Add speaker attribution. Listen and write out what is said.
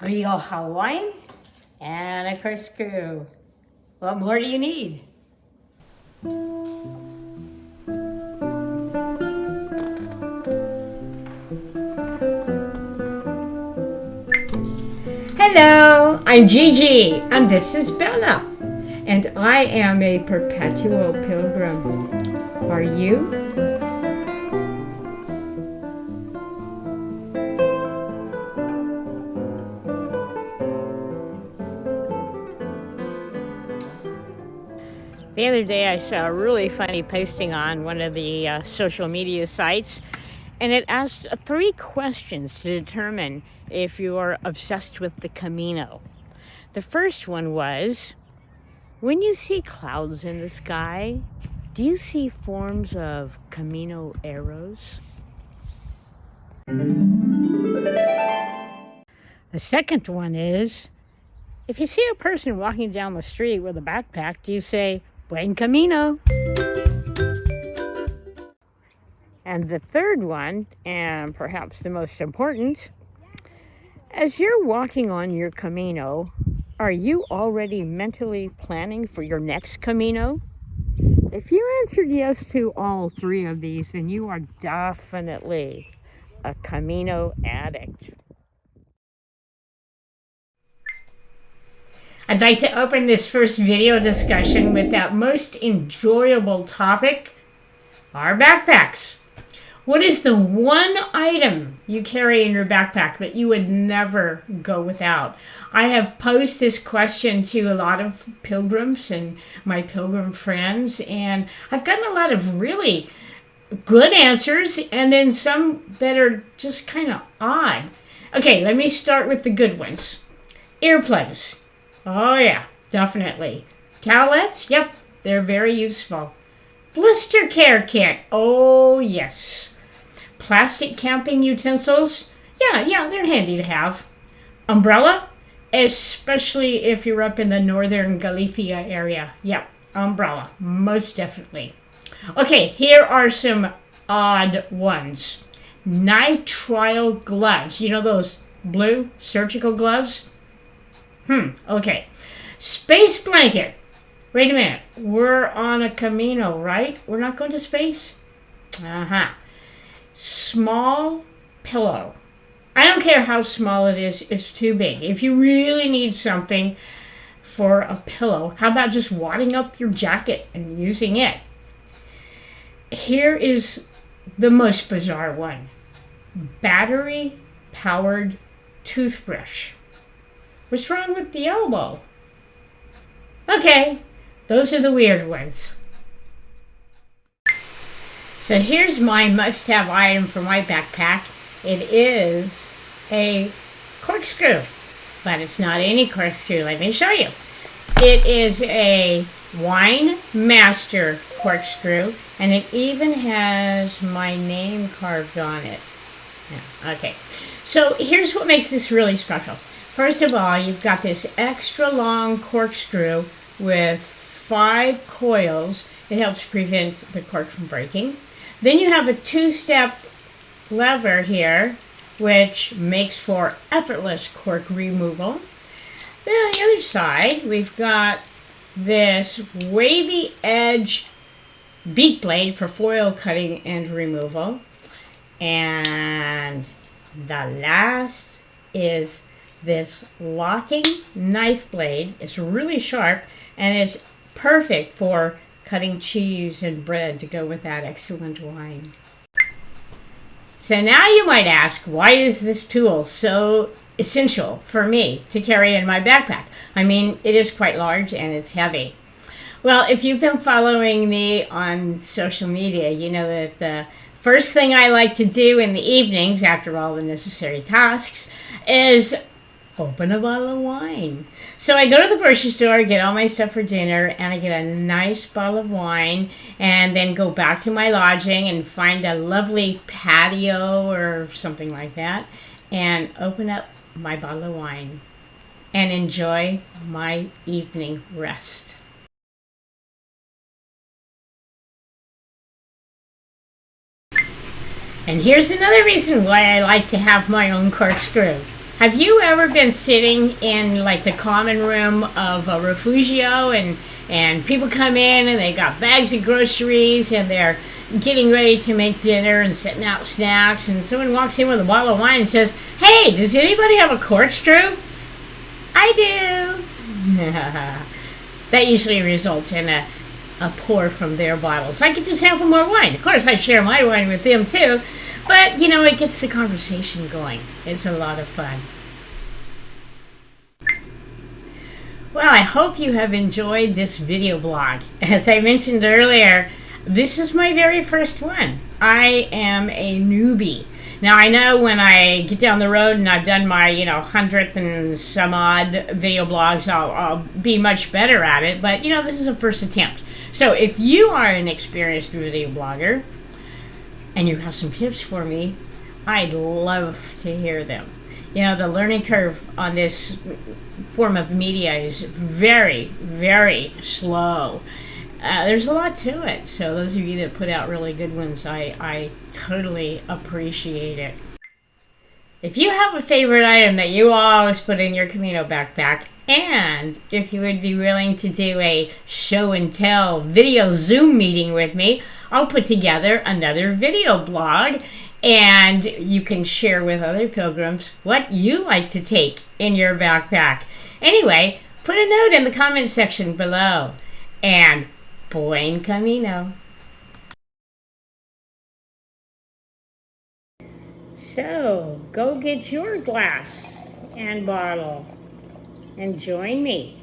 Speaker 1: We go Hawaiian and a corkscrew. What more do you need? Hello, I'm Gigi, and this is Bella, and I am a Perpetual Pilgrim. Are you? The other day I saw a really funny posting on one of the social media sites, and it asked 3 questions to determine if you are obsessed with the Camino. The first one was, when you see clouds in the sky, do you see forms of Camino arrows? The second one is, if you see a person walking down the street with a backpack, do you say, Buen Camino? And the third one, and perhaps the most important, as you're walking on your Camino, are you already mentally planning for your next Camino? If you answered yes to all 3 of these, then you are definitely a Camino addict. I'd like to open this first video discussion with that most enjoyable topic, our backpacks. What is the one item you carry in your backpack that you would never go without? I have posed this question to a lot of pilgrims and my pilgrim friends, and I've gotten a lot of really good answers and then some that are just kind of odd. Okay, let me start with the good ones. Earplugs. Oh yeah, definitely. Towelettes, yep, they're very useful. Blister care kit, oh yes. Plastic camping utensils, yeah, they're handy to have. Umbrella, especially if you're up in the northern Galicia area. Yep, umbrella, most definitely. Okay, here are some odd ones. Nitrile gloves, you know those blue surgical gloves? Okay. Space blanket. Wait a minute. We're on a Camino, right? We're not going to space? Small pillow. I don't care how small it is. It's too big. If you really need something for a pillow, how about just wadding up your jacket and using it? Here is the most bizarre one. Battery-powered toothbrush. What's wrong with the elbow? Okay, those are the weird ones. So here's my must-have item for my backpack. It is a corkscrew, but it's not any corkscrew. Let me show you. It is a Wine Master corkscrew, and it even has my name carved on it. Yeah, okay, so here's what makes this really special. First of all, you've got this extra long corkscrew with 5 coils. It helps prevent the cork from breaking. Then you have a 2-step lever here, which makes for effortless cork removal. Then on the other side, we've got this wavy edge beak blade for foil cutting and removal. And the last is this locking knife blade. It's really sharp and it's perfect for cutting cheese and bread to go with that excellent wine. So now you might ask, why is this tool so essential for me to carry in my backpack? I mean, it is quite large and it's heavy. Well, if you've been following me on social media, you know that the first thing I like to do in the evenings after all the necessary tasks is open a bottle of wine. So I go to the grocery store, get all my stuff for dinner, and I get a nice bottle of wine, and then go back to my lodging and find a lovely patio or something like that, and open up my bottle of wine and enjoy my evening rest. And here's another reason why I like to have my own corkscrew. Have you ever been sitting in like the common room of a refugio and people come in and they got bags of groceries and they're getting ready to make dinner and setting out snacks, and someone walks in with a bottle of wine and says, "Hey, does anybody have a corkscrew?" "I do." That usually results in a pour from their bottles. I get to sample more wine. Of course, I share my wine with them too, but you know, it gets the conversation going. It's a lot of fun. Well, I hope you have enjoyed this video blog. As I mentioned earlier, this is my very first one. I am a newbie. Now, I know when I get down the road and I've done my, 100th and some odd video blogs, I'll be much better at it. But, this is a first attempt. So if you are an experienced video blogger and you have some tips for me, I'd love to hear them. The learning curve on this form of media is very, very slow. There's a lot to it. So those of you that put out really good ones, I totally appreciate it. If you have a favorite item that you always put in your Camino backpack, and if you would be willing to do a show and tell video Zoom meeting with me, I'll put together another video blog, and you can share with other pilgrims what you like to take in your backpack. Anyway, put a note in the comment section below, and buen camino. So, go get your glass and bottle and join me.